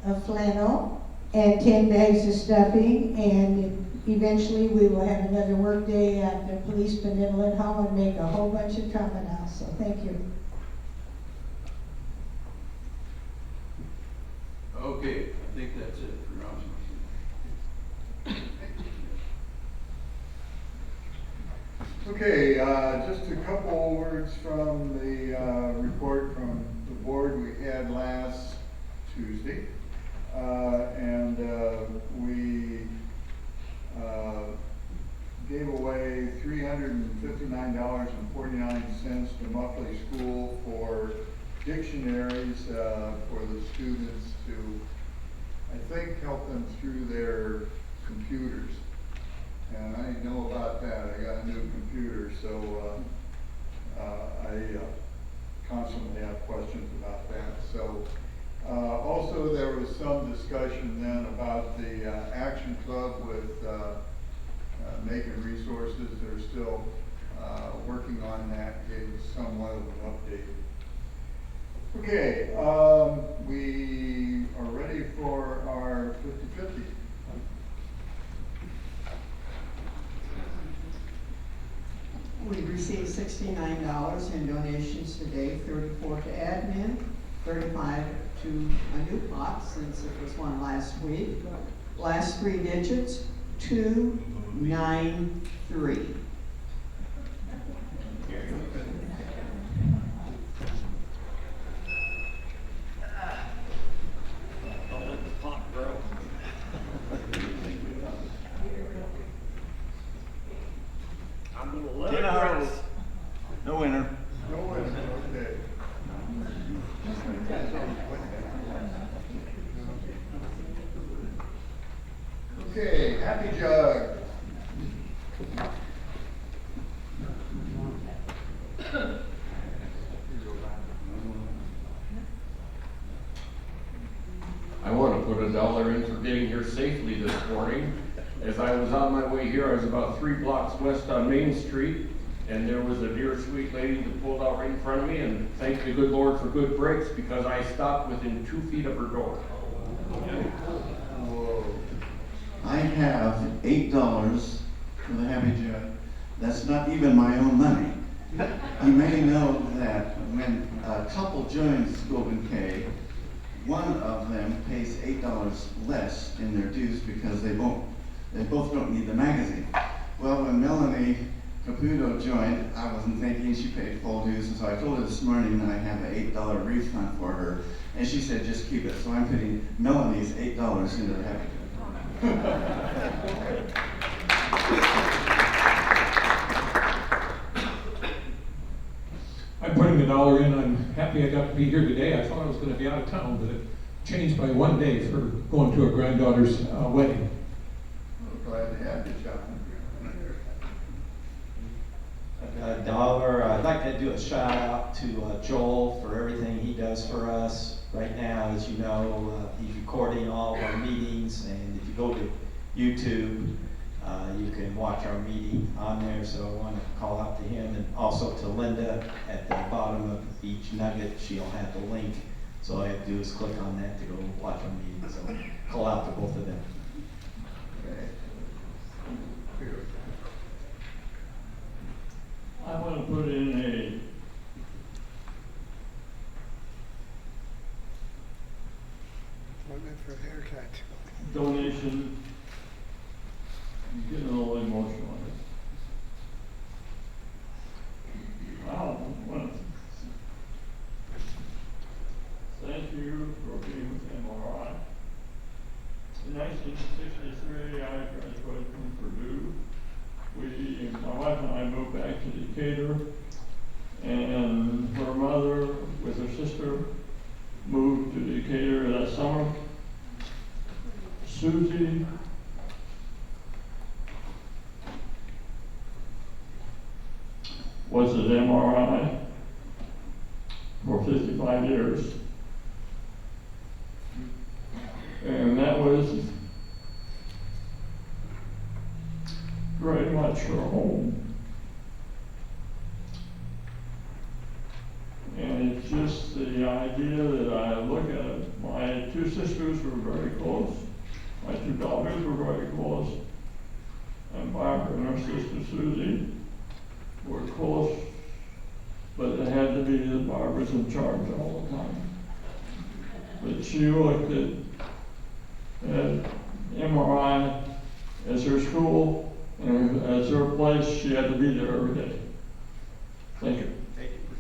of flannel and 10 bags of stuffing. And eventually we will have another work day at the Police Benevolent Home and make a whole bunch of trauma dolls. So thank you. Okay, I think that's it for announcements. Okay, just a couple words from the report from the board we had last Tuesday. We gave away $359.49 to Muffley School for dictionaries for the students to, I think, help them through their computers. And I know about that. I got a new computer, so I constantly have questions about that. So also there was some discussion then about the Action Club with Macon Resources. They're still working on that, gave somewhat of an update. Okay, we are ready for our 50-50. We received $69 in donations today, 34 to admin, 35 to a new pot since it was one last week. Last three digits, 293. No winner. No winner, okay. Okay, Happy Jug. I want to put $1 in for getting here safely this morning. As I was on my way here, I was about 3 blocks west on Main Street, and there was a dear sweet lady that pulled out right in front of me, and thank the good Lord for good brakes, because I stopped within 2 feet of her door. I have $8 for the Happy Jug. That's not even my own money. You may know that when a couple joins Golden K, one of them pays $8 less in their dues because they both don't need the magazine. Well, when Melanie Caputo joined, I wasn't thinking she paid full dues, and so I told her this morning that I have an $8 refund for her, and she said just keep it. So I'm putting Melanie's $8 into the happy jar. I'm putting $1 in. I'm happy I got to be here today. I thought I was going to be out of town, but it changed by 1 day for going to a granddaughter's wedding. I'm glad to have you, John. $1. I'd like to do a shout out to Joel for everything he does for us. Right now, as you know, he's recording all of our meetings, and if you go to YouTube, you can watch our meeting on there. So I want to call out to him, and also to Linda at the bottom of each nugget. She'll have the link. So all I have to do is click on that to go watch our meeting. So call out to both of them. I want to put in a for a haircut. donation. I'm getting a little emotional here. I want to thank you for being with MRI. In 1963, I graduated from Purdue. My wife and I moved back to Decatur, and her mother with her sister moved to Decatur that summer. Susie was at MRI for 55 years, and that was very much her home. And it's just the idea that I look at it. My two sisters were very close. My two daughters were very close. And Barbara and her sister Susie were close, but it had to be that Barbara's in charge all the time. But she looked at MRI as her school, and as her place, she had to be there every day. Thank you. Thank you for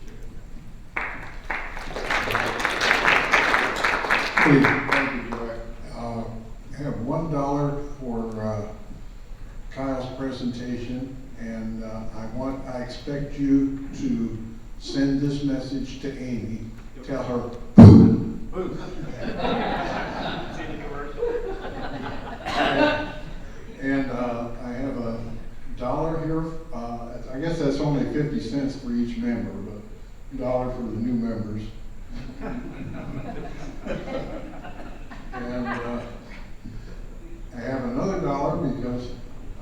sharing. Thank you, Joy. I have $1 for Kyle's presentation, and I expect you to send this message to Amy. Tell her, boo! Boo! And I have $1 here. I guess that's only 50 cents for each member, but $1 for the new members. And I have another $1 because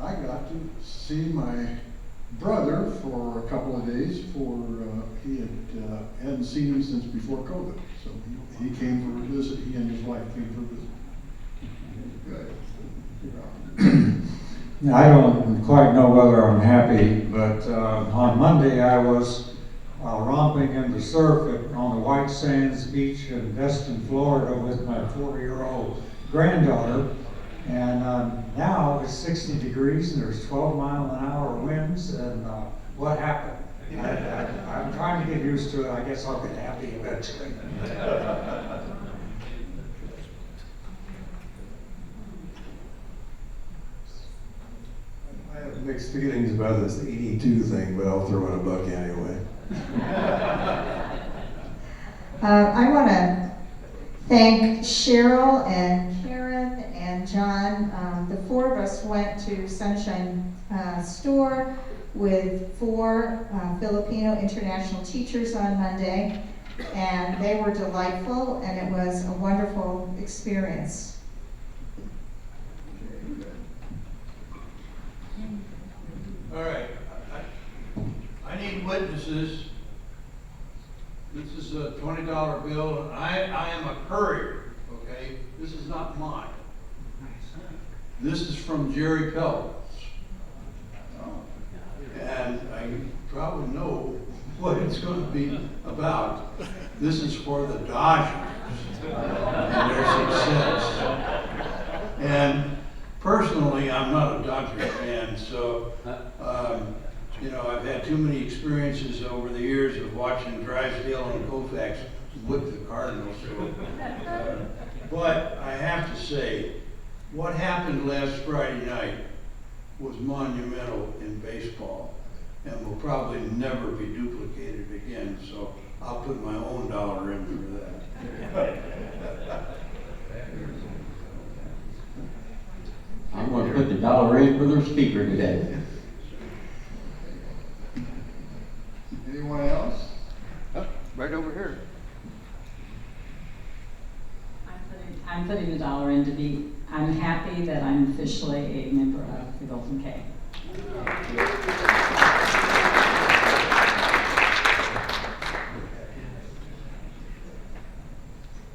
I got to see my brother for a couple of days. He hadn't seen him since before COVID, so he came for a visit. He and his wife came for a visit. Good. I don't quite know whether I'm happy, but on Monday I was romping in the surf on the White Sands Beach in Destin, Florida with my 4-year-old granddaughter. And now it's 60 degrees and there's 12-mile-an-hour winds. And what happened? I'm trying to get used to it. I guess I'll get happy eventually. I have mixed feelings about this 82 thing, but I'll throw in $1 anyway. I want to thank Cheryl and Karen and John. The 4 of us went to Sunshine Store with 4 Filipino international teachers on Monday, and they were delightful, and it was a wonderful experience. All right, I need witnesses. This is a $20 bill, and I am a courier, okay? This is not mine. This is from Jerry Pelt. And I probably know what it's going to be about. This is for the Dodgers. and their success. And personally, I'm not a Dodger fan, so, you know, I've had too many experiences over the years of watching Drysdale and Koufax whip the Cardinals. So, but I have to say, what happened last Friday night was monumental in baseball and will probably never be duplicated again. So I'll put my own dollar in for that. I'm going to put the dollar in for their speaker today. Anyone else? Oh, right over here. I'm putting the dollar in to be, I'm happy that I'm officially a member of the Golden K.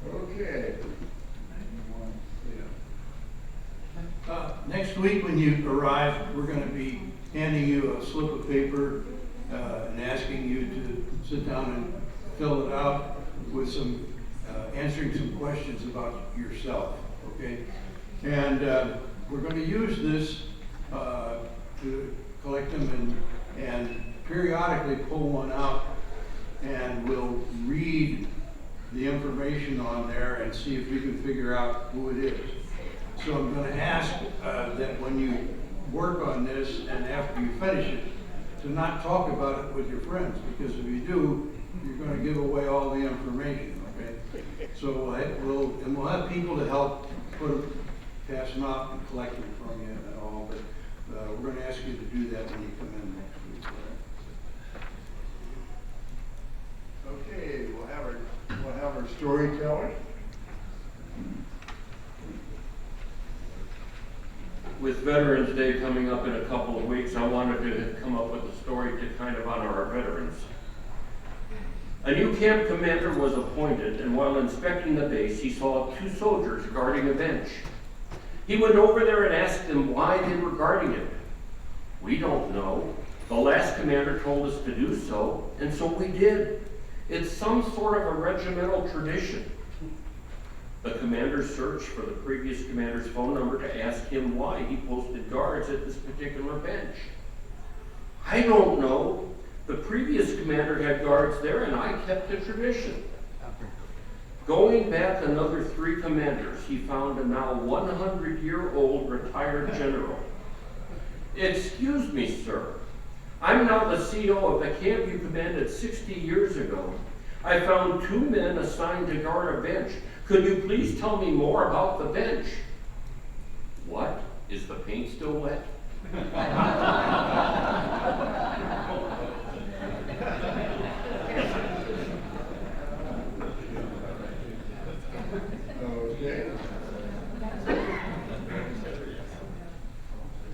Okay. Next week when you arrive, we're going to be handing you a slip of paper and asking you to sit down and fill it out with some, answering some questions about yourself, okay? And we're going to use this to collect them and periodically pull one out, and we'll read the information on there and see if we can figure out who it is. So I'm going to ask that when you work on this and after you finish it, to not talk about it with your friends, because if you do, you're going to give away all the information, okay? So we'll have people to help pass them out and collect them from you and all, but we're going to ask you to do that when you come in next week. All right? Okay, we'll have our storyteller. With Veterans Day coming up in a couple of weeks, I wanted to come up with a story to kind of honor our veterans. A new camp commander was appointed, and while inspecting the base, he saw 2 soldiers guarding a bench. He went over there and asked them why they were guarding it. "We don't know. The last commander told us to do so, and so we did. It's some sort of a regimental tradition." The commander searched for the previous commander's phone number to ask him why he posted guards at this particular bench. "I don't know. The previous commander had guards there and I kept the tradition." Going back another 3 commanders, he found a now 100-year-old retired general. "Excuse me, sir. I'm now the CO of the camp you commanded 60 years ago. I found 2 men assigned to guard a bench. Could you please tell me more about the bench?" "What? Is the paint still wet?" Okay.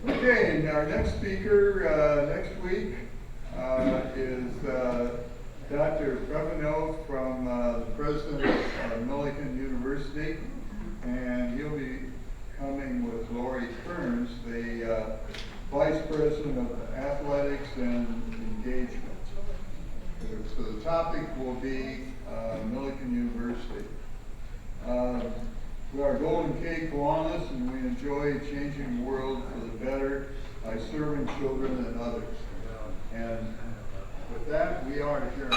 Okay, and our next speaker next week is Dr. Prevono from the president of Millikan University, and he'll be coming with Lori Kearns, the vice president of athletics and engagement. So the topic will be Millikan University. We are Golden K Kiwanis, and we enjoy changing the world for the better by serving children and others. And with that, we are adjourned.